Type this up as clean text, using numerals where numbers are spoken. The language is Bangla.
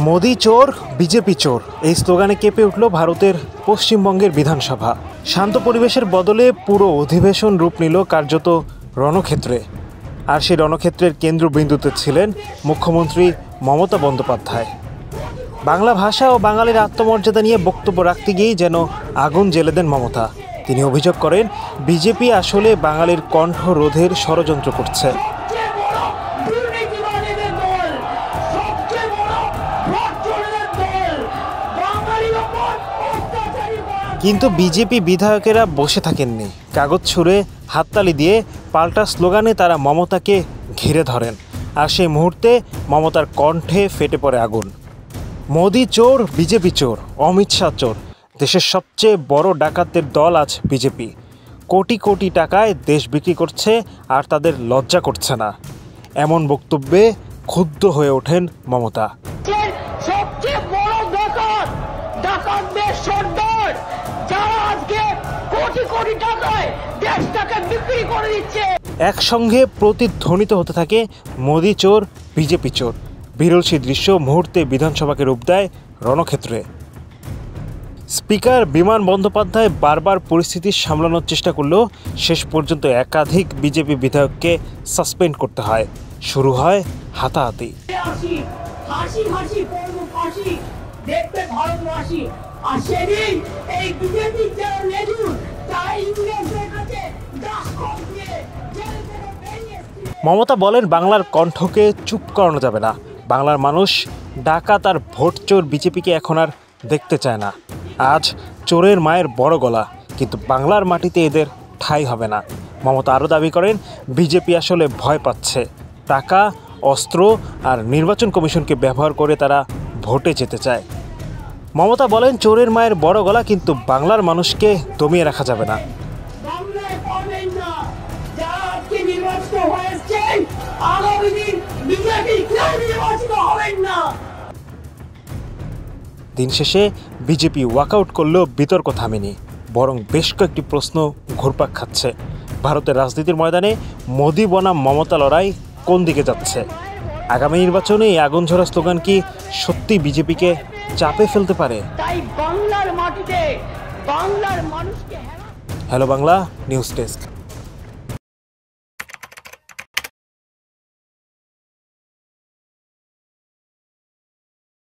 মোদি চোর বিজেপি চোর এই স্লোগানে কেঁপে উঠল ভারতের পশ্চিমবঙ্গের বিধানসভা। শান্ত পরিবেশের বদলে পুরো অধিবেশন রূপ নিল কার্যত রণক্ষেত্রে। আর সেই রণক্ষেত্রের কেন্দ্রবিন্দুতে ছিলেন মুখ্যমন্ত্রী মমতা বন্দ্যোপাধ্যায়। বাংলা ভাষা ও বাঙালির আত্মমর্যাদা নিয়ে বক্তব্য রাখতে গিয়েই যেন আগুন জ্বেলে দেন মমতা। তিনি অভিযোগ করেন বিজেপি আসলে বাঙালির কণ্ঠ রোধের ষড়যন্ত্র করছে। কিন্তু বিজেপি বিধায়কেরা বসে থাকেননি। কাগজ ছুঁড়ে হাততালি দিয়ে পাল্টা স্লোগানে তারা মমতাকে ঘিরে ধরেন। আর সেই মুহূর্তে মমতার কণ্ঠে ফেটে পড়ে আগুন। মোদি চোর বিজেপি চোর, অমিত শাহ চোর। দেশের সবচেয়ে বড় ডাকাতদের দল আজ বিজেপি। কোটি কোটি টাকায় দেশ বিক্রি করছে আর তাদের লজ্জা করছে না। এমন বক্তব্যে ক্ষুব্ধ হয়ে ওঠেন মমতা। সবচেয়ে বড় ডাকাত, ডাকাতদের সর্দার, যারা আজকে কোটি কোটি টাকায় দেশটাকে বিক্রি করে দিচ্ছে। একসঙ্গে প্রতিধ্বনিত হতে থাকে মোদি চোর বিজেপি চোর। বিরল সেই দৃশ্য মুহূর্তে বিধানসভাকে রূপ দেয় রণক্ষেত্রে। স্পিকার বিমান বন্দ্যোপাধ্যায় বারবার পরিস্থিতি সামলানোর চেষ্টা করলেও শেষ পর্যন্ত একাধিক বিজেপি বিধায়ককে সাসপেন্ড করতে হয়। শুরু হয় হাতাহাতি। মমতা বলেন বাংলার কণ্ঠকে চুপ করানো যাবে না। বাংলার মানুষ ডাকাত আর ভোট চোর বিজেপিকে এখন আর দেখতে চায় না। আজ চোরের মায়ের বড় গলা, কিন্তু বাংলার মাটিতে এদের ঠাঁই হবে না। মমতা আরও দাবি করেন বিজেপি আসলে ভয় পাচ্ছে। টাকা, অস্ত্র আর নির্বাচন কমিশনকে ব্যবহার করে তারা ভোটে যেতে চায়। মমতা বলেন চোরের মায়ের বড় গলা, কিন্তু বাংলার মানুষকে দমিয়ে রাখা যাবে না। দিন শেষে বিজেপি ওয়াকআউট করলেও বিতর্ক থামেনি, বরং বেশ কয়েকটি প্রশ্ন ঘুরপাক খাচ্ছে। ভারতের রাজনীতির ময়দানে মোদি বনাম মমতা লড়াই কোন দিকে যাচ্ছে? আগামী নির্বাচনে এই আগুন ঝরা স্লোগান কি সত্যি বিজেপিকে চাপে ফেলতে পারে? তাই বাংলার মাটিতে বাংলার মানুষকে হ্যালো বাংলা নিউজ ডেস্ক।